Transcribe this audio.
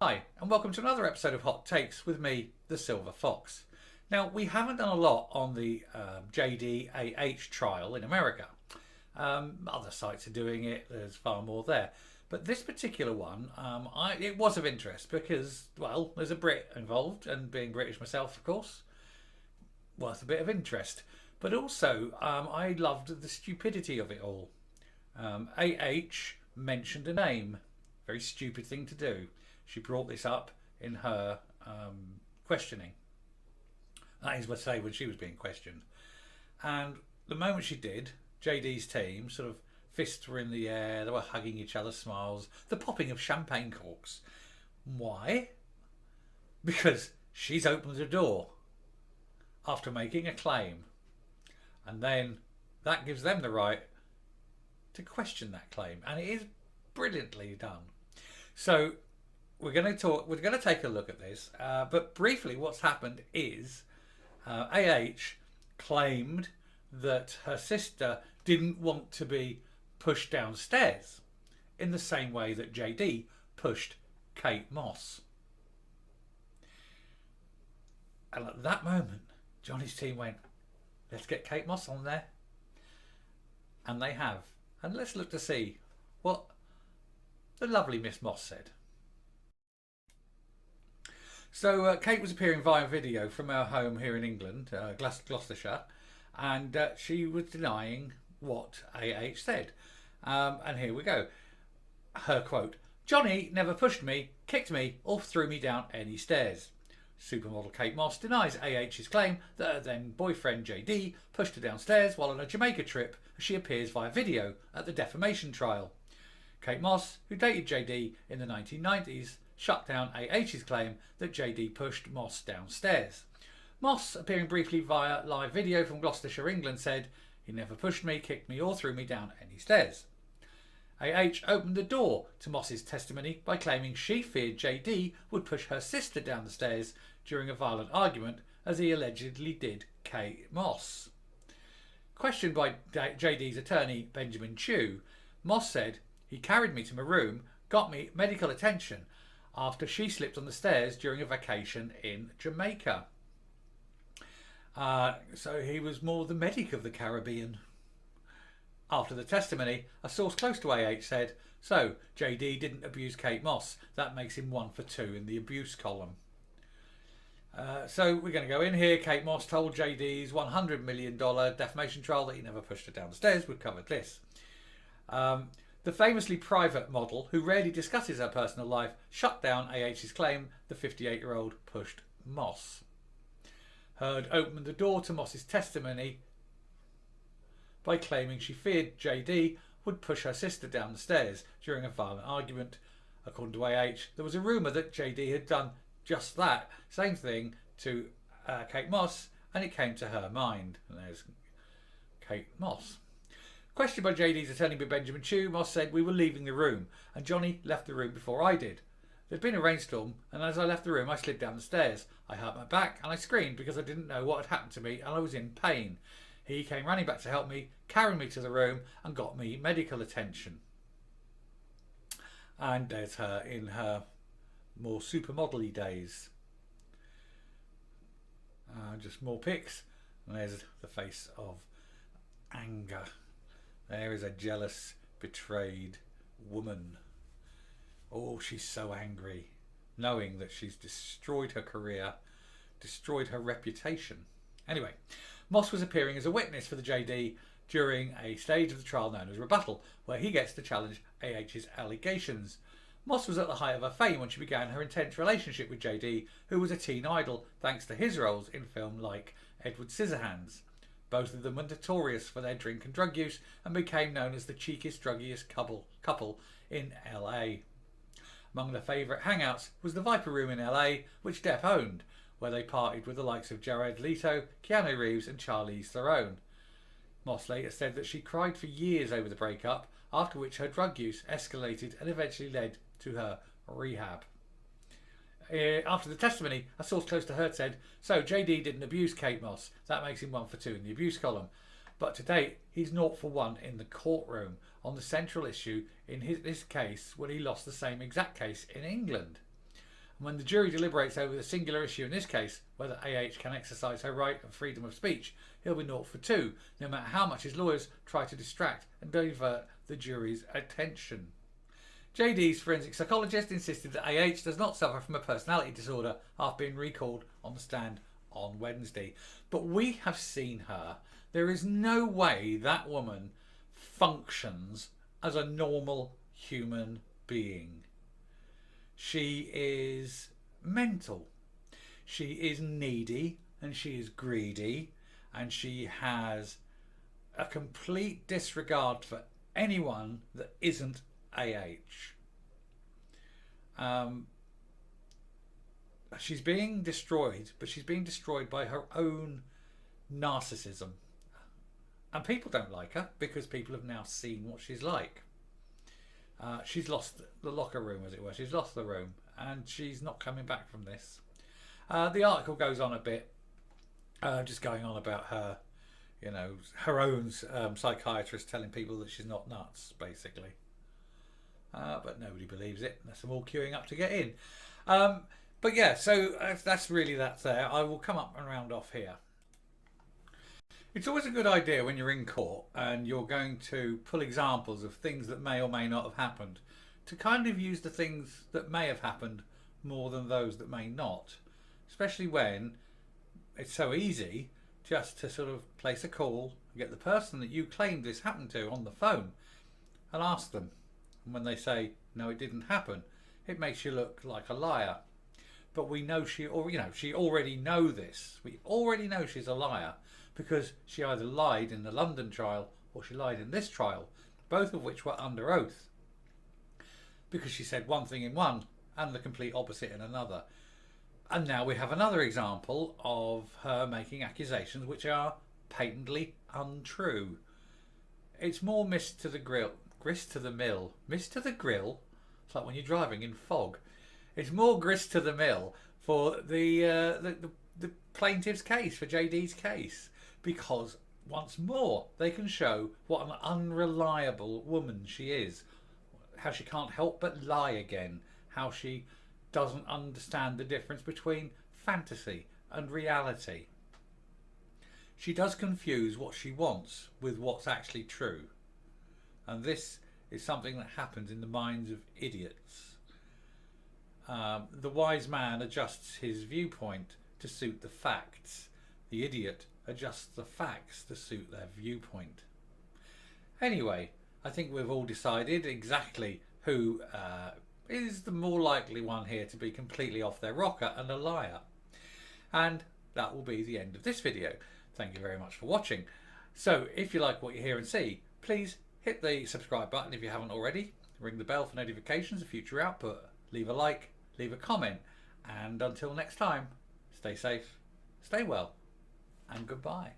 Hi, and welcome to another episode of Hot Takes with me, the Silver Fox. Now, we haven't done a lot on the JDAH trial in America. Other sites are doing it, there's far more there. But this particular one, it was of interest because, well, there's a Brit involved, and being British myself, of course, worth a bit of interest. But also, I loved the stupidity of it all. AH mentioned a name. Very stupid thing to do. She brought this up in her questioning. That is what I say when she was being questioned. And the moment she did, JD's team sort of fists were in the air, they were hugging each other, smiles, the popping of champagne corks. Why? Because she's opened the door after making a claim. And then that gives them the right to question that claim. And it is brilliantly done. So we're going to take a look at this. But briefly, what's happened is AH claimed that her sister didn't want to be pushed downstairs in the same way that JD pushed Kate Moss. And at that moment, Johnny's team went, let's get Kate Moss on there. And they have. And let's look to see what the lovely Miss Moss said. So Kate was appearing via video from her home here in England, Gloucestershire, and she was denying what AH said. And here we go. Her quote: "Johnny never pushed me, kicked me, or threw me down any stairs." Supermodel Kate Moss denies AH's claim that her then boyfriend JD pushed her downstairs while on a Jamaica trip, as she appears via video at the defamation trial. Kate Moss, who dated JD in the 1990s, shut down AH's claim that JD pushed Moss downstairs. Moss, appearing briefly via live video from Gloucestershire, England, said, "He never pushed me, kicked me, or threw me down any stairs." AH opened the door to Moss's testimony by claiming she feared JD would push her sister down the stairs during a violent argument, as he allegedly did Kate Moss. Questioned by JD's attorney Benjamin Chew, Moss said, "He carried me to my room, got me medical attention after she slipped on the stairs during a vacation in Jamaica." So he was more the medic of the Caribbean. After the testimony, a source close to AH said, "So JD didn't abuse Kate Moss. That makes him 1 for 2 in the abuse column." So we're going to go in here. Kate Moss told JD's $100 million defamation trial that he never pushed her down the stairs. We've covered this. The famously private model, who rarely discusses her personal life, shut down AH's claim the 58-year-old pushed Moss. Heard opened the door to Moss's testimony by claiming she feared JD would push her sister down the stairs during a violent argument. According to AH, there was a rumour that JD had done just that same thing to Kate Moss, and it came to her mind. And there's Kate Moss. Questioned by JD's attorney Benjamin Chew, Moss said, "We were leaving the room, and Johnny left the room before I did. There'd been a rainstorm, and as I left the room, I slid down the stairs. I hurt my back, and I screamed because I didn't know what had happened to me, and I was in pain. He came running back to help me, carried me to the room, and got me medical attention." And there's her in her more supermodel-y days. Just more pics. And there's the face of anger. There is a jealous, betrayed woman. Oh, she's so angry, knowing that she's destroyed her career, destroyed her reputation. Anyway, Moss was appearing as a witness for the JD during a stage of the trial known as rebuttal, where he gets to challenge AH's allegations. Moss was at the height of her fame when she began her intense relationship with JD, who was a teen idol thanks to his roles in films like Edward Scissorhands. Both of them were notorious for their drink and drug use and became known as the cheekiest, druggiest couple in LA. Among their favourite hangouts was the Viper Room in LA, which Depp owned, where they partied with the likes of Jared Leto, Keanu Reeves and Charlize Theron. Moss later said that she cried for years over the breakup, after which her drug use escalated and eventually led to her rehab. After the testimony, a source close to her said, "So JD didn't abuse Kate Moss. That makes him 1 for 2 in the abuse column. But to date, he's 0 for 1 in the courtroom on the central issue in this case when he lost the same exact case in England." And when the jury deliberates over the singular issue in this case, whether AH can exercise her right of freedom of speech, he'll be 0 for 2, no matter how much his lawyers try to distract and divert the jury's attention. JD's forensic psychologist insisted that AH does not suffer from a personality disorder after being recalled on the stand on Wednesday. But we have seen her. There is no way that woman functions as a normal human being. She is mental. She is needy and she is greedy, and she has a complete disregard for anyone that isn't AH. She's being destroyed, but she's being destroyed by her own narcissism. And people don't like her because people have now seen what she's like. She's lost the locker room, as it were. She's lost the room, and she's not coming back from this. The article goes on a bit, just going on about her, you know, her own psychiatrist telling people that she's not nuts, basically. But nobody believes it, unless they're all queuing up to get in. But yeah, so that's really that there. I will come up and round off here. It's always a good idea when you're in court and you're going to pull examples of things that may or may not have happened, to kind of use the things that may have happened more than those that may not, especially when it's so easy just to sort of place a call and get the person that you claimed this happened to on the phone and ask them. And when they say, no, it didn't happen, it makes you look like a liar. But we know she already know this. We already know she's a liar, because she either lied in the London trial or she lied in this trial, both of which were under oath, because she said one thing in one and the complete opposite in another. And now we have another example of her making accusations which are patently untrue. It's more grist to the mill. Mist to the grill? It's like when you're driving in fog. It's more grist to the mill for the plaintiff's case, for JD's case, because once more they can show what an unreliable woman she is, how she can't help but lie again, how she doesn't understand the difference between fantasy and reality. She does confuse what she wants with what's actually true, and this is something that happens in the minds of idiots. The wise man adjusts his viewpoint to suit the facts. The idiot adjusts the facts to suit their viewpoint. Anyway, I think we've all decided exactly who is the more likely one here to be completely off their rocker and a liar. And that will be the end of this video. Thank you very much for watching. So if you like what you hear and see, please hit the subscribe button if you haven't already. Ring the bell for notifications of future output. Leave a like, leave a comment, and until next time, stay safe, stay well, and goodbye.